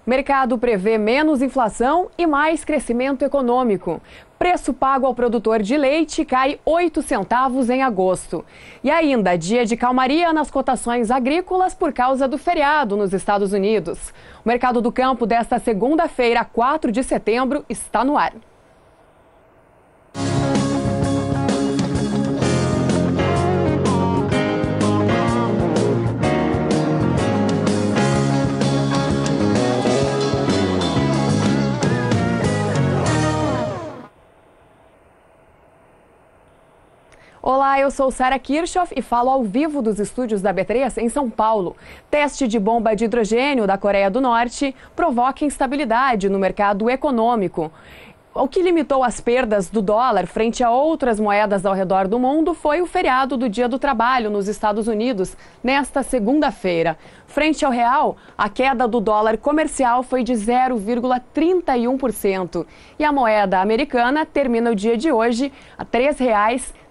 Mercado prevê menos inflação e mais crescimento econômico. Preço pago ao produtor de leite cai 8 centavos em agosto. E ainda, dia de calmaria nas cotações agrícolas por causa do feriado nos Estados Unidos. O mercado do campo desta segunda-feira, 4 de setembro, está no ar. Olá, eu sou Sara Kirchhoff e falo ao vivo dos estúdios da B3 em São Paulo. Teste de bomba de hidrogênio da Coreia do Norte provoca instabilidade no mercado econômico. O que limitou as perdas do dólar frente a outras moedas ao redor do mundo foi o feriado do Dia do Trabalho nos Estados Unidos, nesta segunda-feira. Frente ao real, a queda do dólar comercial foi de 0,31%. E a moeda americana termina o dia de hoje a R$ 3,13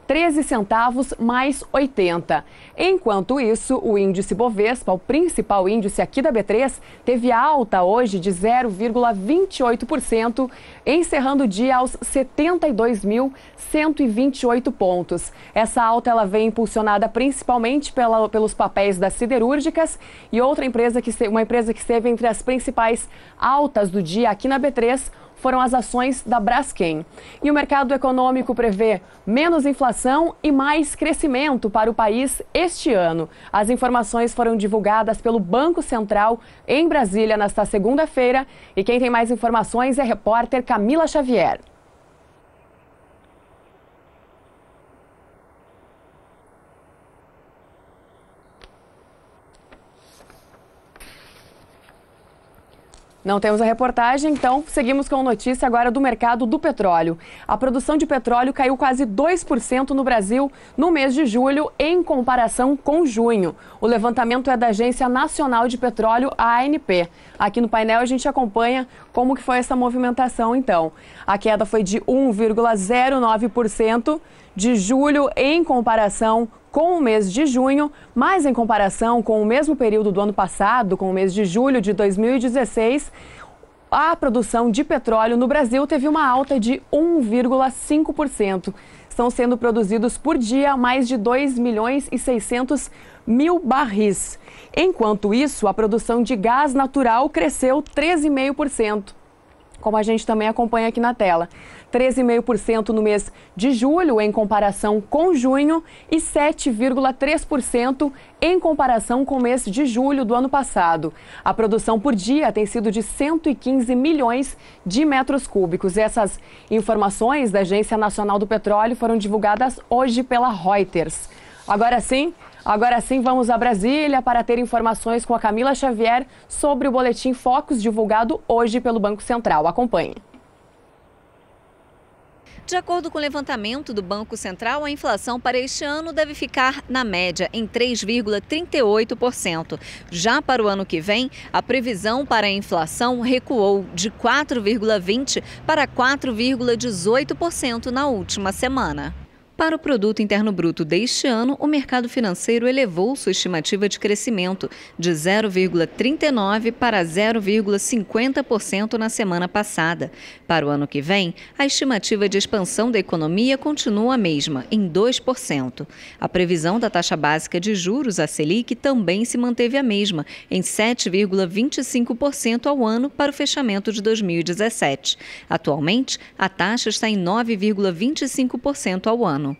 centavos mais 80. Enquanto isso, o índice Bovespa, o principal índice aqui da B3, teve alta hoje de 0,28%, encerrando o dia aos 72.128 pontos. Essa alta ela vem impulsionada principalmente pelos papéis das siderúrgicas e uma empresa que esteve entre as principais altas do dia aqui na B3, foram as ações da Braskem. E o mercado econômico prevê menos inflação e mais crescimento para o país este ano. As informações foram divulgadas pelo Banco Central em Brasília nesta segunda-feira. E quem tem mais informações é a repórter Camila Xavier. Não temos a reportagem, então seguimos com a notícia agora do mercado do petróleo. A produção de petróleo caiu quase 2% no Brasil no mês de julho em comparação com junho. O levantamento é da Agência Nacional de Petróleo, a ANP. Aqui no painel a gente acompanha como que foi essa movimentação então. A queda foi de 1,09% de julho em comparação com o mês de junho, mas em comparação com o mesmo período do ano passado, com o mês de julho de 2016, a produção de petróleo no Brasil teve uma alta de 1,5%. Estão sendo produzidos por dia mais de 2.600.000 barris. Enquanto isso, a produção de gás natural cresceu 13,5%. Como a gente também acompanha aqui na tela. 13,5% no mês de julho, em comparação com junho, e 7,3% em comparação com o mês de julho do ano passado. A produção por dia tem sido de 115 milhões de metros cúbicos. Essas informações da Agência Nacional do Petróleo foram divulgadas hoje pela Reuters. Agora sim, vamos a Brasília para ter informações com a Camila Xavier sobre o Boletim Focus divulgado hoje pelo Banco Central. Acompanhe. De acordo com o levantamento do Banco Central, a inflação para este ano deve ficar, na média, em 3,38%. Já para o ano que vem, a previsão para a inflação recuou de 4,20% para 4,18% na última semana. Para o Produto Interno Bruto deste ano, o mercado financeiro elevou sua estimativa de crescimento de 0,39% para 0,50% na semana passada. Para o ano que vem, a estimativa de expansão da economia continua a mesma, em 2%. A previsão da taxa básica de juros, a Selic, também se manteve a mesma, em 7,25% ao ano para o fechamento de 2017. Atualmente, a taxa está em 9,25% ao ano.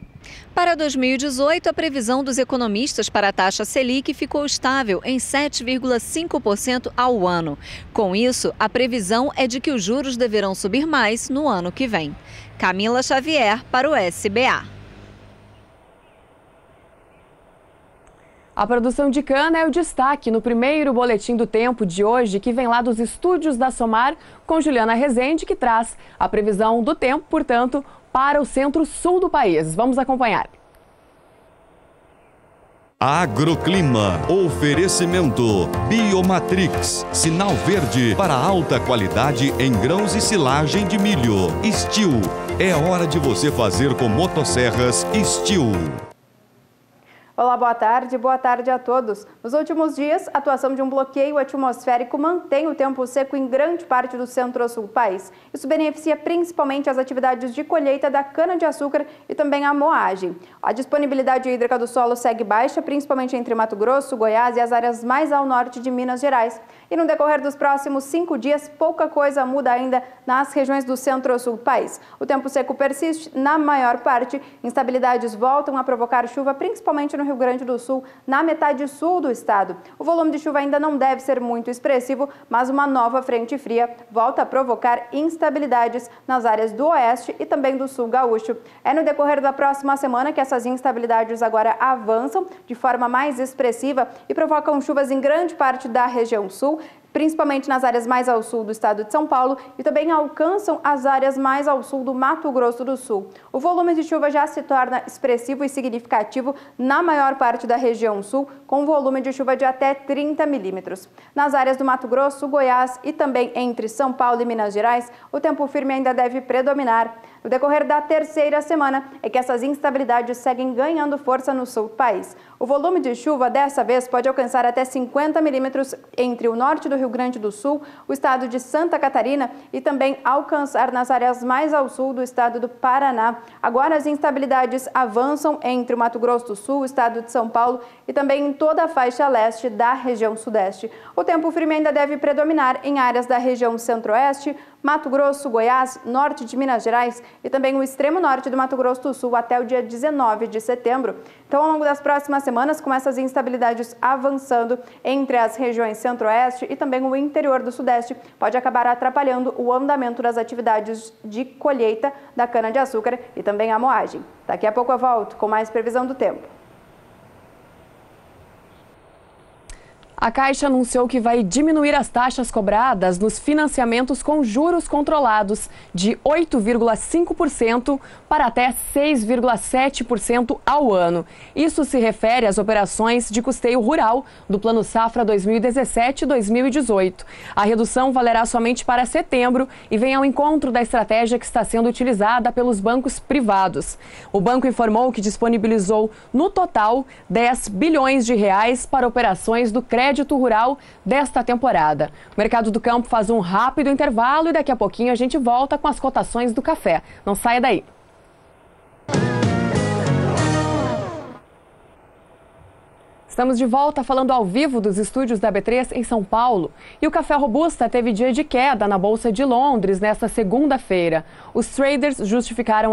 Para 2018, a previsão dos economistas para a taxa Selic ficou estável em 7,5% ao ano. Com isso, a previsão é de que os juros deverão subir mais no ano que vem. Camila Xavier para o SBA. A produção de cana é o destaque no primeiro Boletim do Tempo de hoje, que vem lá dos estúdios da Somar, com Juliana Rezende, que traz a previsão do tempo, portanto, para o centro-sul do país. Vamos acompanhar. Agroclima, oferecimento Biomatrix, sinal verde para alta qualidade em grãos e silagem de milho. Steel, é hora de você fazer com motosserras Steel. Olá, boa tarde a todos. Nos últimos dias, a atuação de um bloqueio atmosférico mantém o tempo seco em grande parte do centro-sul do país. Isso beneficia principalmente as atividades de colheita da cana-de-açúcar e também a moagem. A disponibilidade hídrica do solo segue baixa, principalmente entre Mato Grosso, Goiás e as áreas mais ao norte de Minas Gerais. E no decorrer dos próximos 5 dias, pouca coisa muda ainda nas regiões do centro-sul do país. O tempo seco persiste na maior parte, instabilidades voltam a provocar chuva, principalmente no Rio Grande do Sul, na metade sul do estado. O volume de chuva ainda não deve ser muito expressivo, mas uma nova frente fria volta a provocar instabilidades nas áreas do oeste e também do sul gaúcho. É no decorrer da próxima semana que essas instabilidades agora avançam de forma mais expressiva e provocam chuvas em grande parte da região sul, principalmente nas áreas mais ao sul do estado de São Paulo e também alcançam as áreas mais ao sul do Mato Grosso do Sul. O volume de chuva já se torna expressivo e significativo na maior parte da região sul, com volume de chuva de até 30 milímetros. Nas áreas do Mato Grosso, Goiás e também entre São Paulo e Minas Gerais, o tempo firme ainda deve predominar. No decorrer da terceira semana é que essas instabilidades seguem ganhando força no sul do país. O volume de chuva dessa vez pode alcançar até 50 milímetros entre o norte do Rio Grande do Sul, o estado de Santa Catarina e também alcançar nas áreas mais ao sul do estado do Paraná. Agora as instabilidades avançam entre o Mato Grosso do Sul, o estado de São Paulo e também em toda a faixa leste da região sudeste. O tempo firme ainda deve predominar em áreas da região centro-oeste, Mato Grosso, Goiás, norte de Minas Gerais e também o extremo norte do Mato Grosso do Sul até o dia 19 de setembro. Então, ao longo das próximas semanas, com essas instabilidades avançando entre as regiões centro-oeste e também o interior do sudeste, pode acabar atrapalhando o andamento das atividades de colheita da cana-de-açúcar e também a moagem. Daqui a pouco eu volto com mais previsão do tempo. A Caixa anunciou que vai diminuir as taxas cobradas nos financiamentos com juros controlados de 8,5% para até 6,7% ao ano. Isso se refere às operações de custeio rural do Plano Safra 2017-2018. A redução valerá somente para setembro e vem ao encontro da estratégia que está sendo utilizada pelos bancos privados. O banco informou que disponibilizou, no total, 10 bilhões de reais para operações do crédito rural desta temporada. O Mercado do Campo faz um rápido intervalo e daqui a pouquinho a gente volta com as cotações do café. Não saia daí. Estamos de volta falando ao vivo dos estúdios da B3 em São Paulo. E o café robusta teve dia de queda na Bolsa de Londres nesta segunda-feira. Os traders justificaram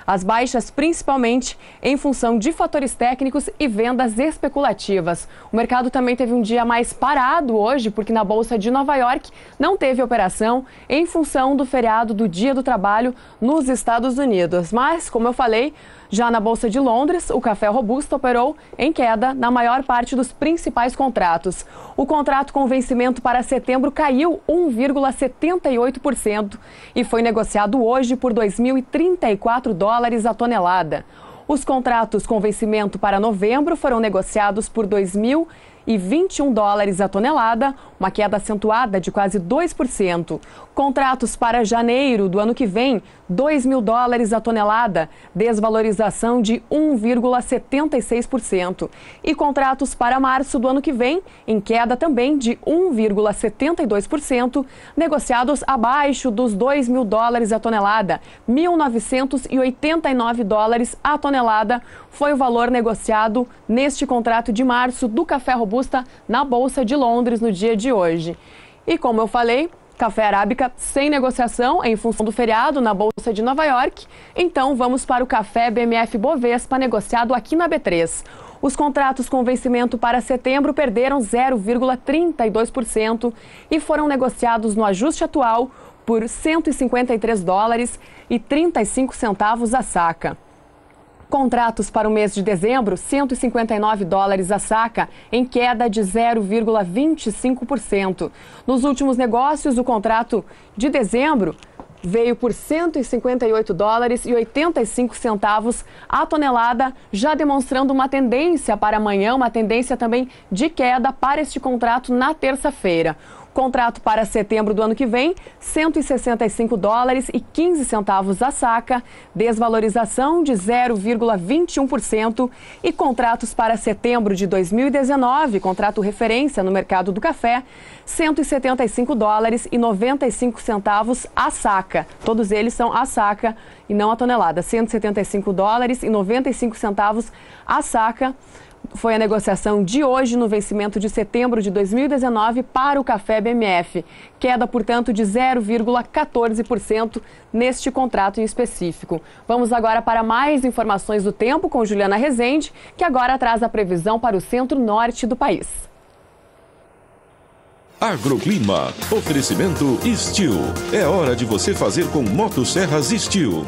as baixas principalmente em função de fatores técnicos e vendas especulativas. O mercado também teve um dia mais parado hoje, porque na Bolsa de Nova York não teve operação em função do feriado do Dia do Trabalho nos Estados Unidos. Mas, como eu falei, já na Bolsa de Londres, o café robusta operou em queda na maior parte dos principais contratos. O contrato com vencimento para setembro caiu 1,78% e foi negociado hoje por $2.034 a tonelada. Os contratos com vencimento para novembro foram negociados por $2.021 a tonelada, uma queda acentuada de quase 2%. Contratos para janeiro do ano que vem, $2.000 a tonelada, desvalorização de 1,76%. E contratos para março do ano que vem, em queda também de 1,72%, negociados abaixo dos $2.000 a tonelada, $1.989 a tonelada foi o valor negociado neste contrato de março do café robusta na Bolsa de Londres no dia de hoje. E como eu falei, café arábica sem negociação em função do feriado na Bolsa de Nova York. Então vamos para o café BMF Bovespa negociado aqui na B3. Os contratos com vencimento para setembro perderam 0,32% e foram negociados no ajuste atual por $153,35 a saca. Contratos para o mês de dezembro, $159 a saca, em queda de 0,25%. Nos últimos negócios, o contrato de dezembro veio por $158,85 a tonelada, já demonstrando uma tendência para amanhã, uma tendência também de queda para este contrato na terça-feira. Contrato para setembro do ano que vem, $165,15 a saca, desvalorização de 0,21%. E contratos para setembro de 2019, contrato referência no mercado do café, $175,95 a saca. Todos eles são a saca e não a tonelada. $175,95 a saca. Foi a negociação de hoje no vencimento de setembro de 2019 para o café BMF. Queda, portanto, de 0,14% neste contrato em específico. Vamos agora para mais informações do tempo com Juliana Rezende, que agora traz a previsão para o centro-norte do país. Agroclima. Oferecimento Steel. É hora de você fazer com motosserras Steel.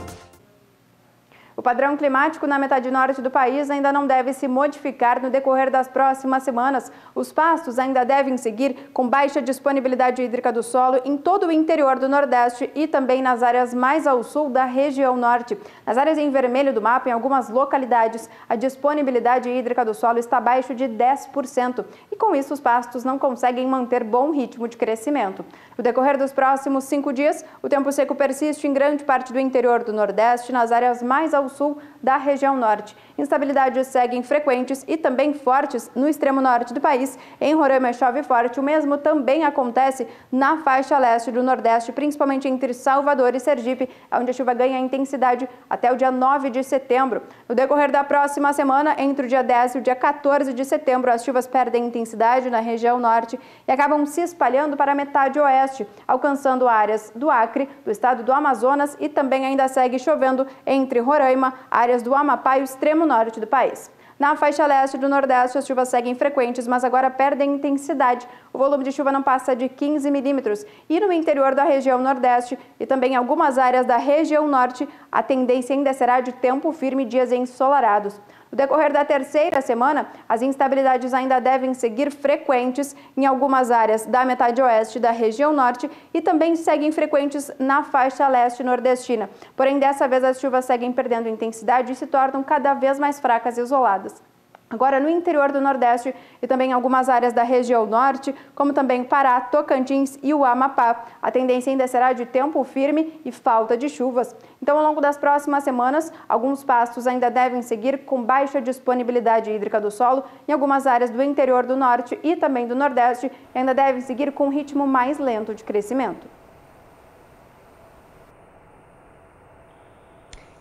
O padrão climático na metade norte do país ainda não deve se modificar no decorrer das próximas semanas. Os pastos ainda devem seguir com baixa disponibilidade hídrica do solo em todo o interior do Nordeste e também nas áreas mais ao sul da região norte. Nas áreas em vermelho do mapa, em algumas localidades, a disponibilidade hídrica do solo está abaixo de 10%. E com isso, os pastos não conseguem manter bom ritmo de crescimento. No decorrer dos próximos 5 dias, o tempo seco persiste em grande parte do interior do Nordeste, nas áreas mais ao sul da região norte. Instabilidades seguem frequentes e também fortes no extremo norte do país. Em Roraima chove forte, o mesmo também acontece na faixa leste do Nordeste, principalmente entre Salvador e Sergipe, onde a chuva ganha intensidade até o dia 9 de setembro. No decorrer da próxima semana, entre o dia 10 e o dia 14 de setembro, as chuvas perdem intensidade na região norte e acabam se espalhando para a metade oeste, alcançando áreas do Acre, do estado do Amazonas e também ainda segue chovendo entre Roraima, áreas do Amapá e o extremo norte do país. Na faixa leste do Nordeste, as chuvas seguem frequentes, mas agora perdem intensidade. O volume de chuva não passa de 15 milímetros. E no interior da região Nordeste e também em algumas áreas da região Norte, a tendência ainda será de tempo firme e dias ensolarados. No decorrer da terceira semana, as instabilidades ainda devem seguir frequentes em algumas áreas da metade oeste da região norte e também seguem frequentes na faixa leste nordestina. Porém, dessa vez as chuvas seguem perdendo intensidade e se tornam cada vez mais fracas e isoladas. Agora, no interior do Nordeste e também em algumas áreas da região Norte, como também Pará, Tocantins e o Amapá, a tendência ainda será de tempo firme e falta de chuvas. Então, ao longo das próximas semanas, alguns pastos ainda devem seguir com baixa disponibilidade hídrica do solo em algumas áreas do interior do Norte e também do Nordeste e ainda devem seguir com um ritmo mais lento de crescimento.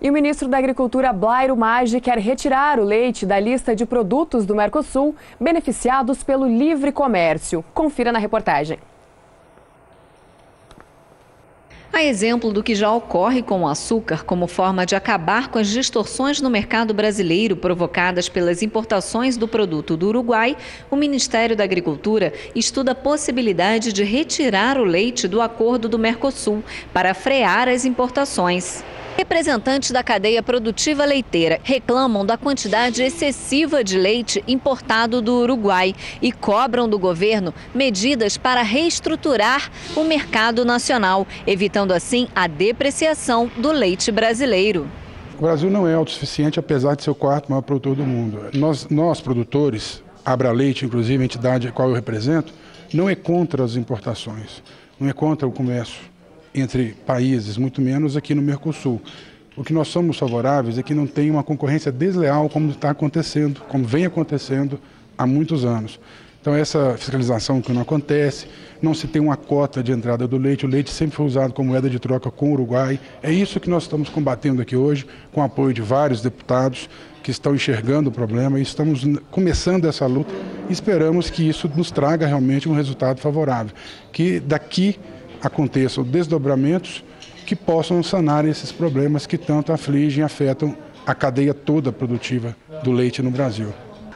E o ministro da Agricultura, Blairo Maggi, quer retirar o leite da lista de produtos do Mercosul beneficiados pelo livre comércio. Confira na reportagem. A exemplo do que já ocorre com o açúcar como forma de acabar com as distorções no mercado brasileiro provocadas pelas importações do produto do Uruguai, o Ministério da Agricultura estuda a possibilidade de retirar o leite do acordo do Mercosul para frear as importações. Representantes da cadeia produtiva leiteira reclamam da quantidade excessiva de leite importado do Uruguai e cobram do governo medidas para reestruturar o mercado nacional, evitando assim a depreciação do leite brasileiro. O Brasil não é autossuficiente, apesar de ser o quarto maior produtor do mundo. Nós produtores, Abraleite, inclusive a entidade a qual eu represento, não é contra as importações, não é contra o comércio entre países, muito menos aqui no Mercosul. O que nós somos favoráveis é que não tenha uma concorrência desleal como está acontecendo, como vem acontecendo há muitos anos. Então essa fiscalização que não acontece, não se tem uma cota de entrada do leite, o leite sempre foi usado como moeda de troca com o Uruguai. É isso que nós estamos combatendo aqui hoje, com o apoio de vários deputados que estão enxergando o problema e estamos começando essa luta e esperamos que isso nos traga realmente um resultado favorável, que daqui aconteçam desdobramentos que possam sanar esses problemas que tanto afligem e afetam a cadeia toda produtiva do leite no Brasil.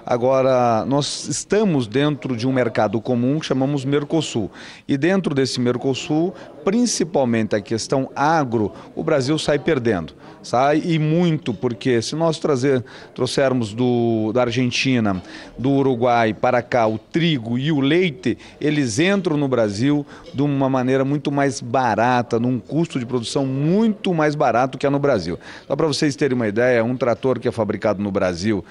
Agora, nós estamos dentro de um mercado comum que chamamos Mercosul. E dentro desse Mercosul, principalmente a questão agro, o Brasil sai perdendo. Sai e muito, porque se nós trouxermos da Argentina, do Uruguai para cá o trigo e o leite, eles entram no Brasil de uma maneira muito mais barata, num custo de produção muito mais barato que é no Brasil. Só para vocês terem uma ideia, um trator que é fabricado no Brasil,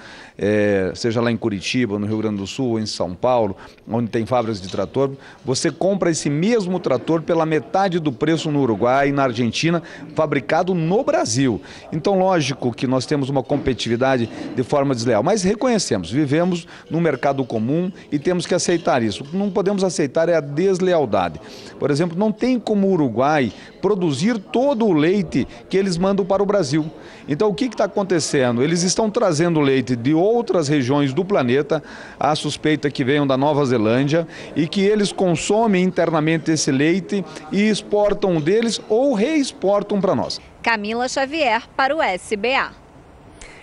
seja lá lá em Curitiba, no Rio Grande do Sul, ou em São Paulo, onde tem fábricas de trator, você compra esse mesmo trator pela metade do preço no Uruguai e na Argentina, fabricado no Brasil. Então, lógico que nós temos uma competitividade de forma desleal, mas reconhecemos, vivemos num mercado comum e temos que aceitar isso. O que não podemos aceitar é a deslealdade. Por exemplo, não tem como o Uruguai produzir todo o leite que eles mandam para o Brasil. Então, o que está acontecendo? Eles estão trazendo leite de outras regiões do planeta, a suspeita que venham da Nova Zelândia, e que eles consomem internamente esse leite e exportam deles ou reexportam para nós. Camila Xavier para o SBA.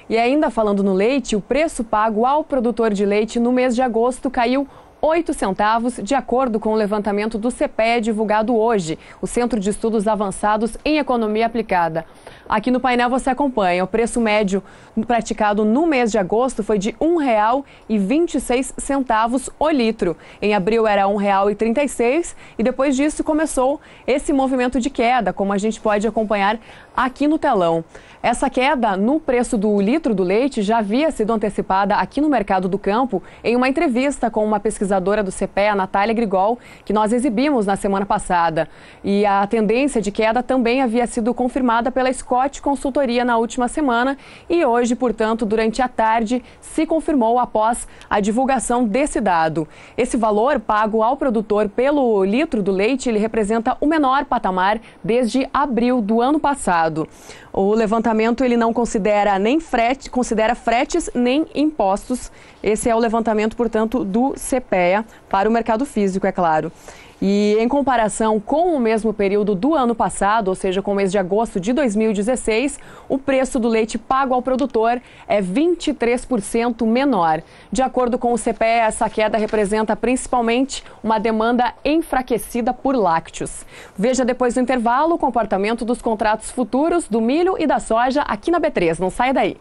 E ainda falando no leite, o preço pago ao produtor de leite no mês de agosto caiu 8 centavos, de acordo com o levantamento do CPEA divulgado hoje, o Centro de Estudos Avançados em Economia Aplicada. Aqui no painel você acompanha, o preço médio praticado no mês de agosto foi de R$ 1,26 o litro. Em abril era R$ 1,36 e depois disso começou esse movimento de queda, como a gente pode acompanhar aqui no telão. Essa queda no preço do litro do leite já havia sido antecipada aqui no Mercado do Campo em uma entrevista com uma pesquisadora do CPEA, Natália Grigol, que nós exibimos na semana passada. E a tendência de queda também havia sido confirmada pela Scott Consultoria na última semana e hoje, portanto, durante a tarde, se confirmou após a divulgação desse dado. Esse valor pago ao produtor pelo litro do leite, ele representa o menor patamar desde abril do ano passado. O levantamento ele não considera nem fretes nem impostos. Esse é o levantamento, portanto, do CPEA para o mercado físico, é claro. E em comparação com o mesmo período do ano passado, ou seja, com o mês de agosto de 2016, o preço do leite pago ao produtor é 23% menor. De acordo com o CPEA, essa queda representa principalmente uma demanda enfraquecida por lácteos. Veja depois do intervalo o comportamento dos contratos futuros do milho e da soja aqui na B3. Não saia daí.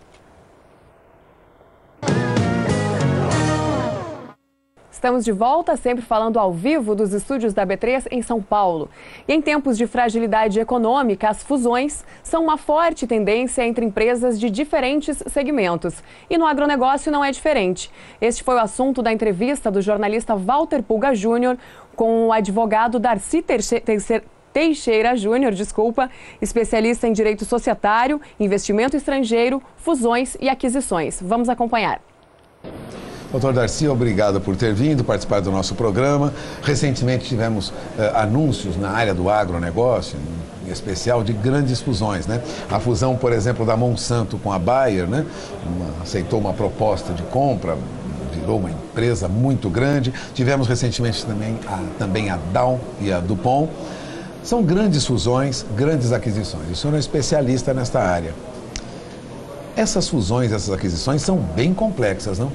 Estamos de volta, sempre falando ao vivo dos estúdios da B3 em São Paulo. E em tempos de fragilidade econômica, as fusões são uma forte tendência entre empresas de diferentes segmentos. E no agronegócio não é diferente. Este foi o assunto da entrevista do jornalista Walter Pulga Júnior com o advogado Darcy Teixeira Júnior, especialista em direito societário, investimento estrangeiro, fusões e aquisições.Amos acompanhar. Doutor Darcy, obrigado por ter vindo participar do nosso programa. Recentemente tivemos anúncios na área do agronegócio, em especial de grandes fusões, né? A fusão, por exemplo, da Monsanto com a Bayer, né? Aceitou uma proposta de compra, virou uma empresa muito grande. Tivemos recentemente também a Dow e a DuPont. São grandes fusões, grandes aquisições. O senhor é especialista nesta área. Essas fusões, essas aquisições são bem complexas, não?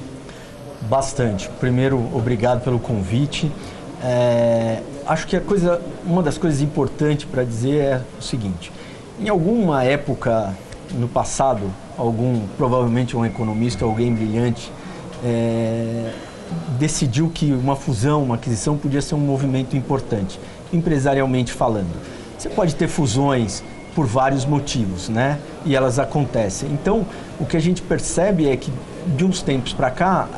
Bastante. Primeiro, obrigado pelo convite. Acho que uma das coisas importantes para dizer é o seguinte: em alguma época no passado, provavelmente um economista, alguém brilhante, decidiu que uma fusão, uma aquisição podia ser um movimento importante, empresarialmente falando. Você pode ter fusões por vários motivos, né? E elas acontecem. Então, o que a gente percebe é que de uns tempos para cá,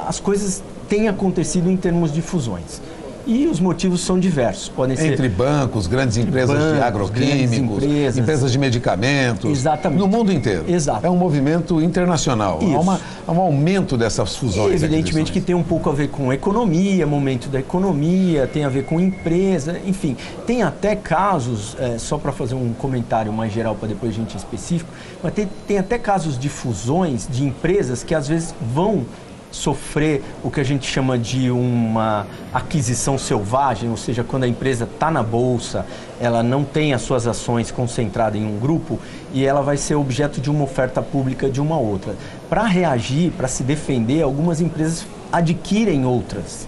as coisas têm acontecido em termos de fusões. E os motivos são diversos. Podem ser entre bancos, grandes empresas de agroquímicos, empresas de medicamentos. Exatamente. No mundo inteiro. Exato. É um movimento internacional. Há um aumento dessas fusões. E evidentemente que tem um pouco a ver com economia, momento da economia, tem a ver com empresa, enfim. Tem até casos, só para fazer um comentário mais geral para depois a gente ir específico, mas tem até casos de fusões de empresas que às vezes vão sofrer o que a gente chama de uma aquisição selvagem, ou seja, quando a empresa está na bolsa, ela não tem as suas ações concentradas em um grupo e ela vai ser objeto de uma oferta pública de uma outra. Para reagir, para se defender, algumas empresas adquirem outras.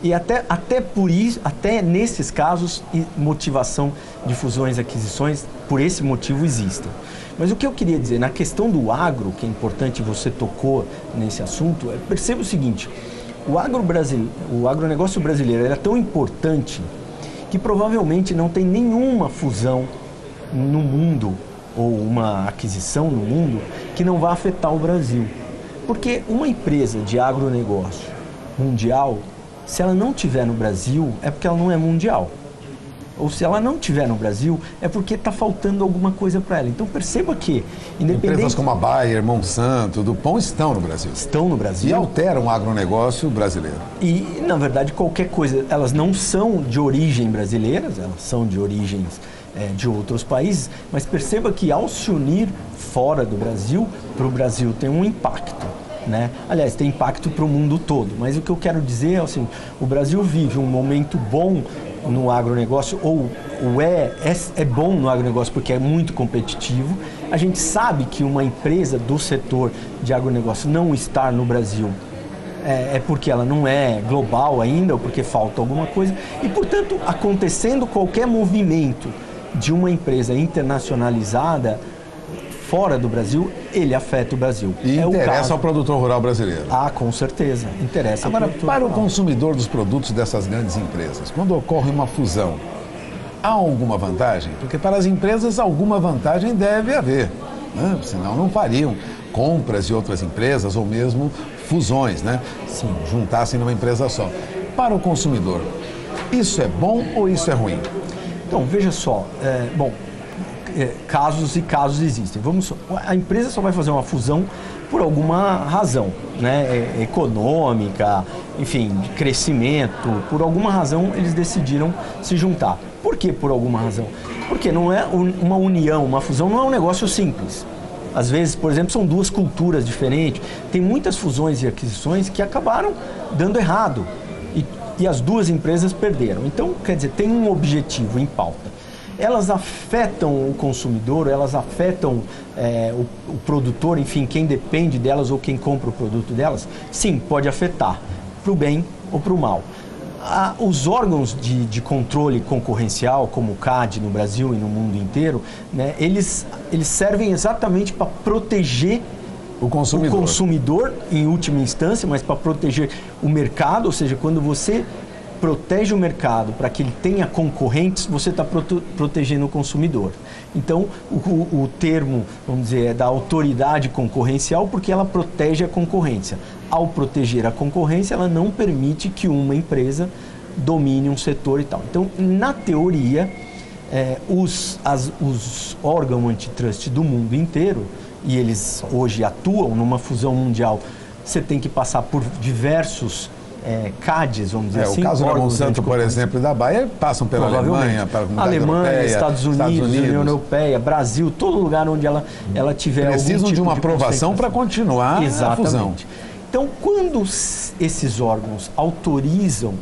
E até por isso, até nesses casos, motivação de fusões e aquisições, por esse motivo, existem. Mas o que eu queria dizer, na questão do agro, que é importante, você tocou nesse assunto, perceba o seguinte: o agronegócio brasileiro é tão importante que provavelmente não tem nenhuma fusão no mundo, ou uma aquisição no mundo, que não vai afetar o Brasil. Porque uma empresa de agronegócio mundial, se ela não estiver no Brasil, é porque ela não é mundial. Ou se ela não estiver no Brasil, é porque está faltando alguma coisa para ela. Então perceba que, independente... Empresas como a Bayer, Monsanto, DuPont estão no Brasil. Estão no Brasil. E alteram o agronegócio brasileiro. E, na verdade, qualquer coisa, elas não são de origem brasileiras, elas são de origens de outros países, mas perceba que ao se unir fora do Brasil, para o Brasil tem um impacto. Né? Aliás, tem impacto para o mundo todo, mas o que eu quero dizer é assim, o Brasil vive um momento bom no agronegócio, ou é bom no agronegócio porque é muito competitivo. A gente sabe que uma empresa do setor de agronegócio não estar no Brasil é porque ela não é global ainda, ou porque falta alguma coisa, e portanto, acontecendo qualquer movimento de uma empresa internacionalizada fora do Brasil, ele afeta o Brasil. E interessa ao produtor rural brasileiro. Ah, com certeza. Interessa Agora, ao produtor para rural. o consumidor dos produtos dessas grandes empresas, quando ocorre uma fusão, há alguma vantagem? Porque para as empresas alguma vantagem deve haver, né? Senão não fariam compras de outras empresas ou mesmo fusões, né? Sim. Juntassem numa empresa só. Para o consumidor, isso é bom ou isso é ruim? Então, veja só, casos e casos existem. A empresa só vai fazer uma fusão por alguma razão, né? Econômica, enfim, de crescimento, por alguma razão eles decidiram se juntar. Por que por alguma razão? Porque não é uma união, uma fusão não é um negócio simples. Às vezes, por exemplo, são duas culturas diferentes. Tem muitas fusões e aquisições que acabaram dando errado e as duas empresas perderam. Então, quer dizer, tem um objetivo em pauta. Elas afetam o consumidor, elas afetam o produtor, enfim, quem depende delas ou quem compra o produto delas? Sim, pode afetar, para o bem ou para o mal. Os órgãos de controle concorrencial, como o CADE no Brasil e no mundo inteiro, né, eles servem exatamente para proteger o consumidor em última instância, mas para proteger o mercado, ou seja, quando você protege o mercado para que ele tenha concorrentes, você está protegendo o consumidor. Então, o termo, vamos dizer, é da autoridade concorrencial porque ela protege a concorrência. Ao proteger a concorrência, ela não permite que uma empresa domine um setor e tal. Então, na teoria, os órgãos antitrust do mundo inteiro, e eles hoje atuam numa fusão mundial, você tem que passar por diversos CADES, vamos dizer assim. O caso da Monsanto, por exemplo, e da Bayer, passam pela Alemanha, pela Comunidade Europeia, Estados Unidos, União Europeia, Brasil, todo lugar onde ela tiver precisam algum tipo de uma aprovação para continuar a fusão. Então, quando esses órgãos autorizam,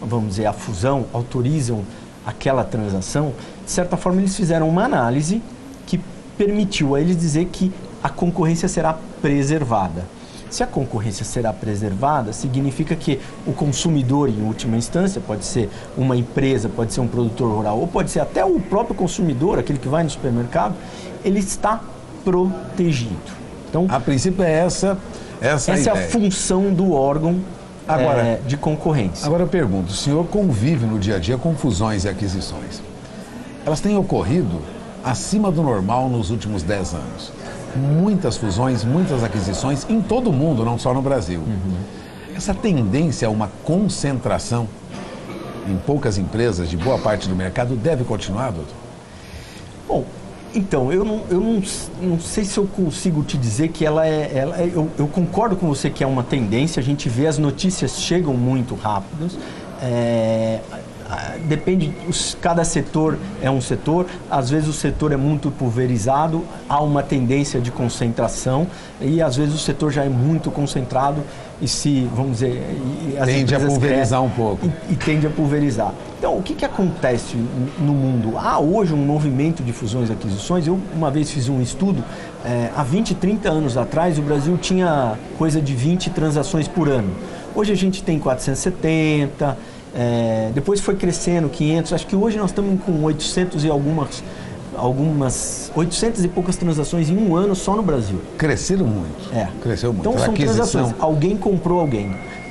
vamos dizer, a fusão, autorizam aquela transação, de certa forma eles fizeram uma análise que permitiu a eles dizer que a concorrência será preservada. Se a concorrência será preservada, significa que o consumidor, em última instância, pode ser uma empresa, pode ser um produtor rural, ou pode ser até o próprio consumidor, aquele que vai no supermercado, ele está protegido. Então, a princípio é essa é a função do órgão de concorrência. Agora eu pergunto, o senhor convive no dia a dia com fusões e aquisições. Elas têm ocorrido acima do normal nos últimos 10 anos. Muitas fusões, muitas aquisições em todo o mundo, não só no Brasil. Essa tendência a uma concentração em poucas empresas de boa parte do mercado deve continuar, doutor? Bom, então, eu não sei se eu consigo te dizer que eu concordo com você que é uma tendência, a gente vê as notícias chegam muito rápidas, depende, cada setor é um setor, às vezes o setor é muito pulverizado, há uma tendência de concentração e às vezes o setor já é muito concentrado e vamos dizer, tende a pulverizar um pouco. E tende a pulverizar. Então, o que acontece no mundo? Há hoje um movimento de fusões e aquisições. Eu uma vez fiz um estudo, há 20, 30 anos atrás o Brasil tinha coisa de 20 transações por ano. Hoje a gente tem 470, depois foi crescendo, 500, acho que hoje nós estamos com 800 e algumas 800 e poucas transações em um ano só no Brasil. Cresceram muito. Cresceu muito. Então são transações, alguém comprou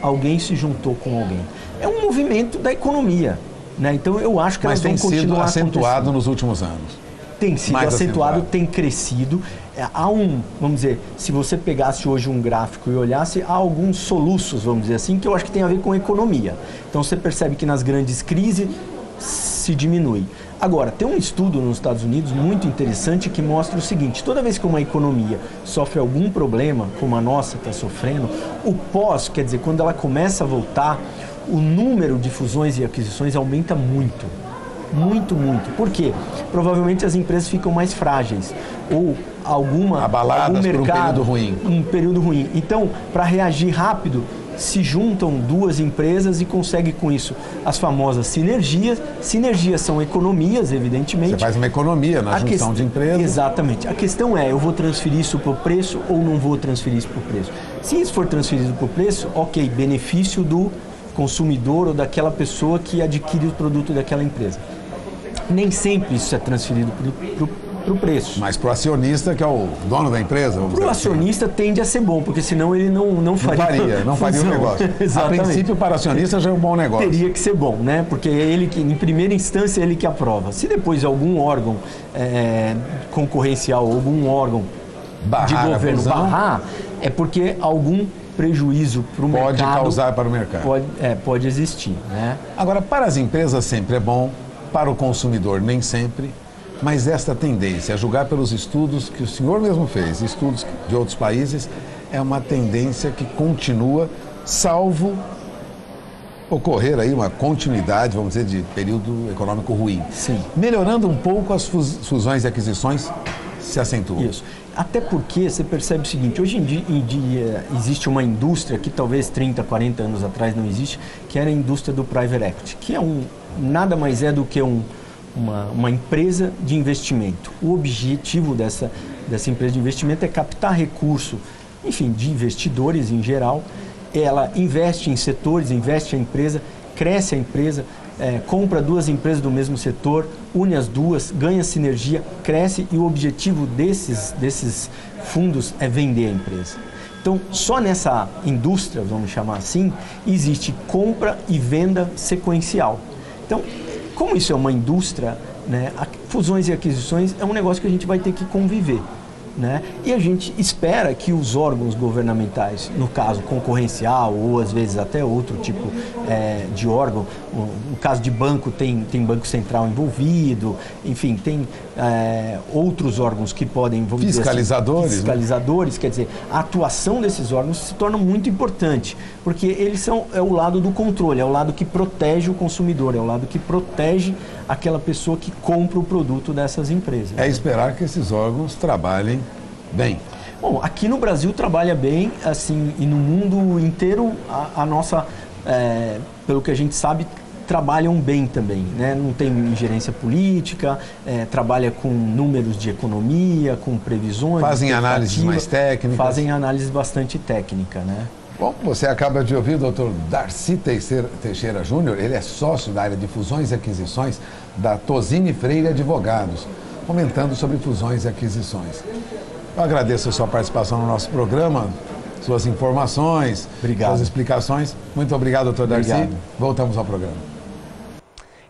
alguém se juntou com alguém. É um movimento da economia, né? Então eu acho que elas vão continuar acentuado nos últimos anos. Tem sido acentuado, tem crescido. Há vamos dizer, se você pegasse hoje um gráfico e olhasse, há alguns soluços, vamos dizer assim, que eu acho que tem a ver com economia. Então você percebe que nas grandes crises se diminui. Agora, tem um estudo nos Estados Unidos muito interessante que mostra o seguinte: toda vez que uma economia sofre algum problema, como a nossa está sofrendo, o pós, quer dizer, quando ela começa a voltar, o número de fusões e aquisições aumenta muito. Muito, muito. Por quê? Provavelmente as empresas ficam mais frágeis ou algum mercado, um período ruim. Então, para reagir rápido, se juntam duas empresas e conseguem com isso as famosas sinergias. Sinergias são economias, evidentemente. Você faz uma economia na junção de empresas. Exatamente. A questão é, eu vou transferir isso para o preço ou não vou transferir isso para o preço? Se isso for transferido para o preço, ok, benefício do consumidor ou daquela pessoa que adquire o produto daquela empresa. Nem sempre isso é transferido para o preço. Mas para o acionista, que é o dono da empresa? Para o acionista tende a ser bom, porque senão ele não faria. Não faria o negócio. A princípio, para o acionista já é um bom negócio. Teria que ser bom, né? Porque ele que, em primeira instância, ele que aprova. Se depois algum órgão concorrencial, algum órgão de governo barrar, é porque algum prejuízo para o mercado pode causar para o mercado. Pode existir, né? Agora, para as empresas sempre é bom, para o consumidor nem sempre, mas esta tendência, a julgar pelos estudos que o senhor mesmo fez, estudos de outros países, é uma tendência que continua, salvo ocorrer aí uma continuidade, vamos dizer, de período econômico ruim. Sim. Melhorando um pouco, as fusões e aquisições se acentuam. Isso. Até porque você percebe o seguinte: hoje em dia existe uma indústria que talvez 30, 40 anos atrás não existe, que era a indústria do private equity, que nada mais é do que uma empresa de investimento. O objetivo dessa empresa de investimento é captar recurso, enfim, de investidores em geral. Ela investe em setores, investe a empresa, cresce a empresa, compra duas empresas do mesmo setor, une as duas, ganha sinergia, cresce, e o objetivo desses fundos é vender a empresa. Então, só nessa indústria, vamos chamar assim, existe compra e venda sequencial. Então, como isso é uma indústria, né, fusões e aquisições é um negócio que a gente vai ter que conviver, né? E a gente espera que os órgãos governamentais, no caso concorrencial ou às vezes até outro tipo de órgão, no caso de banco tem Banco Central envolvido, enfim, tem outros órgãos que podem, vamos fiscalizadores, dizer assim, fiscalizadores, né? Quer dizer, a atuação desses órgãos se torna muito importante, porque eles é o lado do controle, é o lado que protege o consumidor, é o lado que protege aquela pessoa que compra o produto dessas empresas. É esperar que esses órgãos trabalhem bem. Bom, aqui no Brasil trabalha bem, assim, e no mundo inteiro a nossa, pelo que a gente sabe, trabalham bem também, né? Não tem ingerência política, trabalha com números de economia, com previsões. Fazem análises mais técnicas. Fazem análise bastante técnica, né? Bom, você acaba de ouvir o doutor Darcy Teixeira Júnior, ele é sócio da área de fusões e aquisições da Tosini Freire Advogados, comentando sobre fusões e aquisições. Eu agradeço a sua participação no nosso programa, suas informações, suas explicações. Muito obrigado, doutor Darcy. Voltamos ao programa.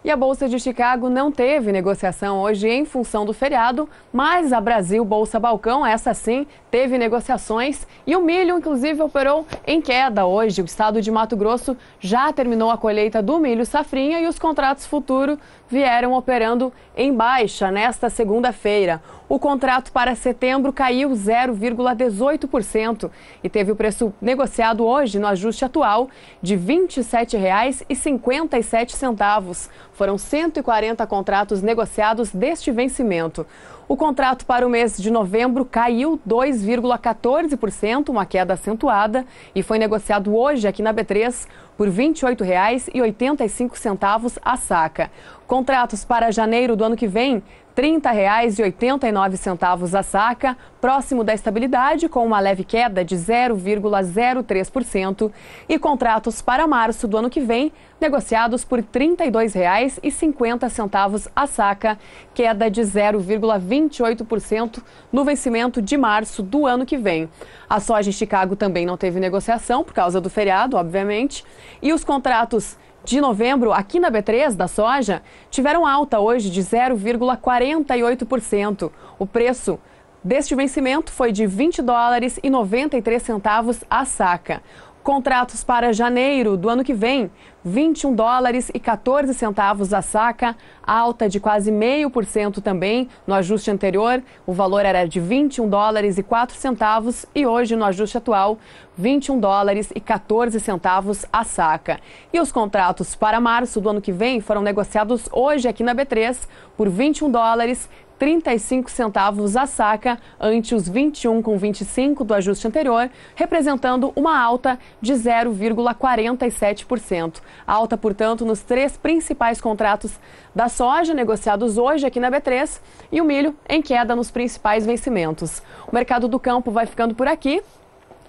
E a Bolsa de Chicago não teve negociação hoje em função do feriado, mas a Brasil Bolsa Balcão, essa sim, teve negociações e o milho, inclusive, operou em queda hoje. O estado de Mato Grosso já terminou a colheita do milho safrinha e os contratos futuro vieram operando em baixa nesta segunda-feira. O contrato para setembro caiu 0,18% e teve o preço negociado hoje no ajuste atual de R$ 27,57. Foram 140 contratos negociados deste vencimento. O contrato para o mês de novembro caiu 2,14%, uma queda acentuada, e foi negociado hoje aqui na B3 por R$ 28,85 a saca. Contratos para janeiro do ano que vem, R$ 30,89 a saca, próximo da estabilidade, com uma leve queda de 0,03%. E contratos para março do ano que vem, negociados por R$ 32,50 a saca, queda de 0,28% no vencimento de março do ano que vem. A soja em Chicago também não teve negociação por causa do feriado, obviamente, e os contratos de novembro aqui na B3 da soja tiveram alta hoje de 0,48%. O preço deste vencimento foi de $20,93 a saca. Contratos para janeiro do ano que vem, $21,14 a saca, alta de quase 0,5% também. No ajuste anterior, o valor era de $21,04 e hoje, no ajuste atual, $21,14 a saca. E os contratos para março do ano que vem foram negociados hoje aqui na B3 por $21,35 a saca, ante os 21,25 do ajuste anterior, representando uma alta de 0,47%. Alta, portanto, nos 3 principais contratos da soja negociados hoje aqui na B3 e o milho em queda nos principais vencimentos. O mercado do campo vai ficando por aqui.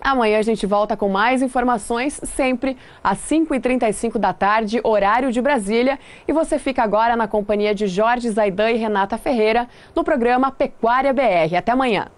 Amanhã a gente volta com mais informações, sempre às 5h35 da tarde, horário de Brasília. E você fica agora na companhia de Jorge Zaidan e Renata Ferreira no programa Pecuária BR. Até amanhã.